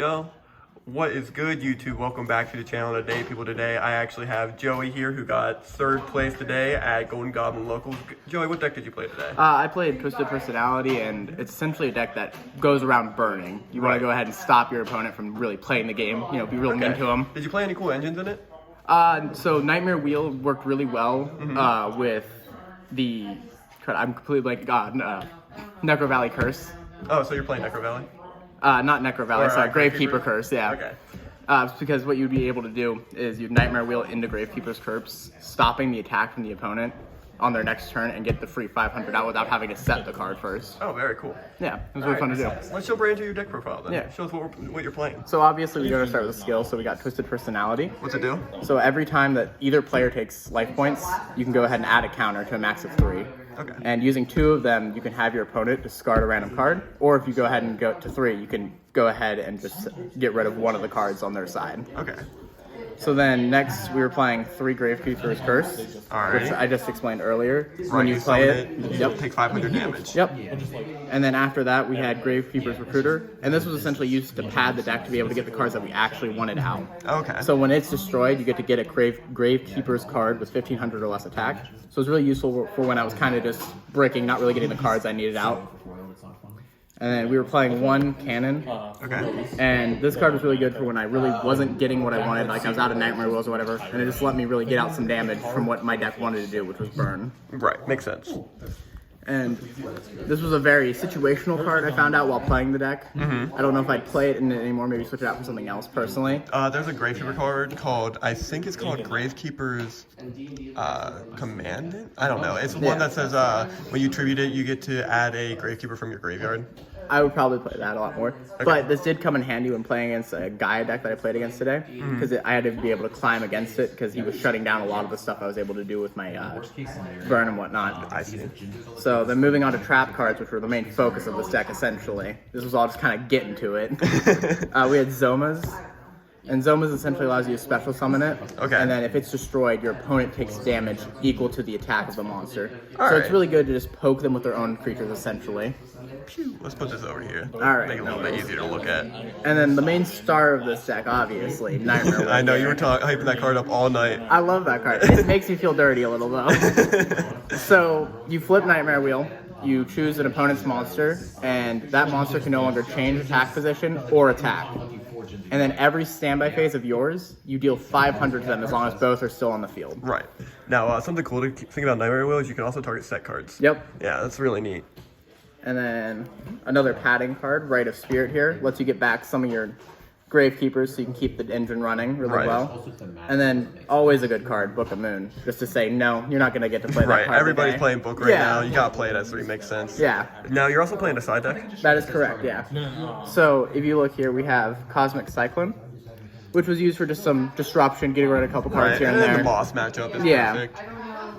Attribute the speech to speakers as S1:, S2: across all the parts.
S1: Yo, what is good, YouTube? Welcome back to the channel today, people. Today I actually have Joey here, who got third place today at Golden Goblin Locals. Joey, what deck did you play today?
S2: I played Twisted Personality, and it's essentially a deck that goes around burning. You want to go ahead and stop your opponent from really playing the game, be real mean to them.
S1: Did you play any cool engines in it?
S2: So Nightmare Wheel worked really well with the, I'm completely Necro Valley Curse.
S1: Oh, so you're playing Necro Valley?
S2: Not Necro Valley, sorry, Gravekeeper Curse, yeah.
S1: Okay.
S2: It's because what you'd be able to do is you'd Nightmare Wheel into Gravekeeper's Curse, stopping the attack from the opponent on their next turn and get the free 500 out without having to set the card first.
S1: Oh, very cool.
S2: Yeah, it was really fun to do.
S1: Let's jump right into your deck profile then.
S2: Yeah.
S1: Show us what you're playing.
S2: So obviously we gotta start with a skill, so we got Twisted Personality.
S1: What's it do?
S2: So every time that either player takes life points, you can go ahead and add a counter to a max of 3.
S1: Okay.
S2: And using 2 of them, you can have your opponent discard a random card, or if you go ahead and go to 3, you can go ahead and just get rid of one of the cards on their side.
S1: Okay.
S2: So then next we were playing 3 Gravekeeper's Curse, which I just explained earlier.
S1: Right,
S2: When you play it,
S1: you take 500 damage.
S2: Yep. And then after that we had Gravekeeper's Recruiter, and this was essentially used to pad the deck to be able to get the cards that we actually wanted out.
S1: Okay.
S2: So when it's destroyed, you get to get a Gravekeeper's card with 1500 or less attack. So it's really useful for when I was kind of just breaking, not really getting the cards I needed out. And then we were playing 1 Cannon.
S1: Okay.
S2: And this card was really good for when I really wasn't getting what I wanted, like I was out of Nightmare Wheels or whatever, and it just let me really get out some damage from what my deck wanted to do, which was burn.
S1: Right, makes sense.
S2: And this was a very situational card I found out while playing the deck. I don't know if I'd play it in it anymore, maybe switch it out for something else personally.
S1: There's a Gravekeeper card called, I think it's called Gravekeeper's Commandant? I don't know. It's one that says when you tribute it, you get to add a Gravekeeper from your graveyard.
S2: I would probably play that a lot more. Okay. But this did come in handy when playing against a Gaia deck that I played against today, because I had to be able to climb against it, because he was shutting down a lot of the stuff I was able to do with my burn and whatnot.
S1: I see.
S2: So then moving on to trap cards, which were the main focus of this deck essentially. This was all just kind of getting to it. We had Zomas. And Zomas essentially allows you to special summon it.
S1: Okay.
S2: And then if it's destroyed, your opponent takes damage equal to the attack of the monster.
S1: All
S2: so
S1: right.
S2: It's really good to just poke them with their own creatures essentially.
S1: Phew. Let's put this over here.
S2: All right.
S1: Make it a little bit easier to look at.
S2: And then the main star of this deck, obviously, Nightmare Wheel.
S1: I know you were hyping that card up all night.
S2: I love that card. It makes me feel dirty a little though. So you flip Nightmare Wheel. You choose an opponent's monster, and that monster can no longer change attack position or attack. And then every standby phase of yours, you deal 500 to them as long as both are still on the field.
S1: Right. Now, something cool to think about Nightmare Wheel is you can also target set cards.
S2: Yep.
S1: Yeah, that's really neat.
S2: And then another padding card, Rite of Spirit here, lets you get back some of your Gravekeepers so you can keep the engine running really well. And then always a good card, Book of Moon, just to say, no, you're not going to get to play that card
S1: Everybody's
S2: today.
S1: playing Book right now. You got to play it as 3, makes sense.
S2: Yeah.
S1: Now, you're also playing a side deck?
S2: That is correct, yeah. So if you look here, we have Cosmic Cyclone, which was used for just some disruption, getting rid of a couple cards here and there.
S1: The boss matchup is perfect.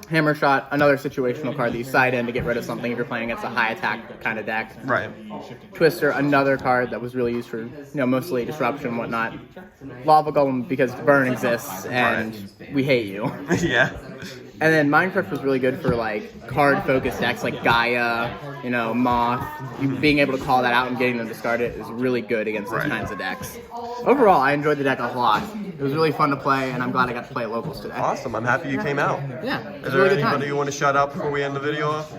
S2: Hammer Shot, another situational card that you side in to get rid of something if you're playing against a high attack kind of deck.
S1: Right.
S2: Twister, another card that was really used for mostly disruption and whatnot. Lava Golem because burn exists and we hate you.
S1: Yeah.
S2: And then Minecraft was really good for like card-focused decks like Gaia, Moth. Being able to call that out and getting them discarded is really good against those kinds of decks. Overall, I enjoyed the deck a lot. It was really fun to play, and I'm glad I got to play at locals today.
S1: Awesome. I'm happy you came out.
S2: Yeah.
S1: Is there anybody you want to shout out before we end the video off?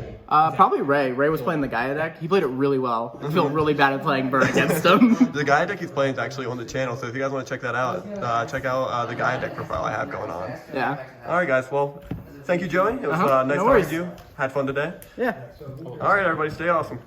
S2: Probably Ray. Ray was playing the Gaia deck. He played it really well. I feel really bad at playing burn against him.
S1: The Gaia deck he's playing is actually on the channel, so if you guys want to check that out, check out the Gaia deck profile I have going on.
S2: Yeah.
S1: All right, guys. Well, thank you, Joey. It was nice talking to you. Had fun today.
S2: Yeah.
S1: All right, everybody. Stay awesome.